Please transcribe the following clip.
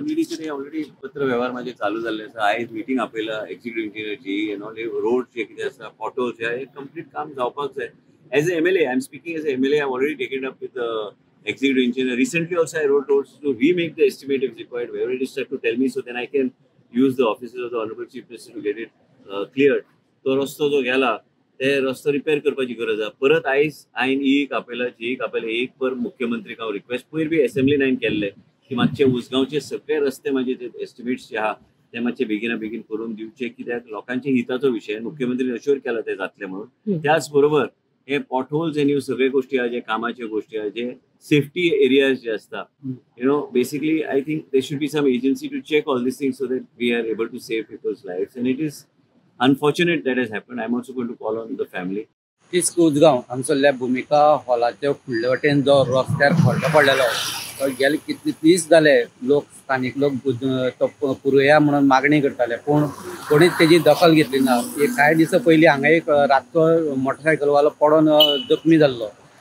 MSWDचे already पत्र व्यवहार माझे चालू झाले आसा. आयज मिटींग आपयला एक्झिक्युटिव्ह इंजिनियरची एंड ऑल रोड जे कितें आसा पोटोल्स हे कंप्लीट काम जावपाक जाय. As an MLA, I'm speaking as an MLA. I've already taken it up with the executive engineer. Recently, also I wrote roads to remake the estimate if required. Wherever it is to tell me, so then I can use the offices of the Honorable Chief Minister to get it cleared. तो रस्तो जो गेला ते रस्तो repair करपाची गरज आहे. परत आयज हांवें एक आपयला जी आपयला एक पर मुख्यमंत्रीक हांव रिक्वेस्ट पयर बी असेंब्लीन हांवें केल्ले की मातशे उसगांवचे सगळे रस्ते माझे जे एस्टिमेट्स जे आहा ते मातशे बेगिना बेगीन करून दिवचे कित्याक लोकांच्या हिताचो विशय. मुख्यमंत्रीन अश्योर केला ते जातले म्हणून. त्याच बरोबर हे पॉटहोल्स एंड ह्यो सगळे गोष्टी आहा जे कामाच्यो गोष्टी आहा जे सेफ्टी एरियाज जे असता basically I think there should be some agency to check all this things so that we are able to save peoples lives and it is unfortunate that has happened. I am also going to call on the family. तिस्क उजगांव हांगसरल्या भुमिका हॉलाच्या फुडले वटेन जो रस्त्यार खड्डो पडलेलो तो गेले कितले दीस जाले लोक स्थानिक लोक तो पुरया म्हणून मागणी करताले पूण कोणीच तेजी दखल घेतली ना. एक कांय दिसा पयलीं हांगा एक रातचो मोटरसायकलवालो पडून जखमी जाल्लो.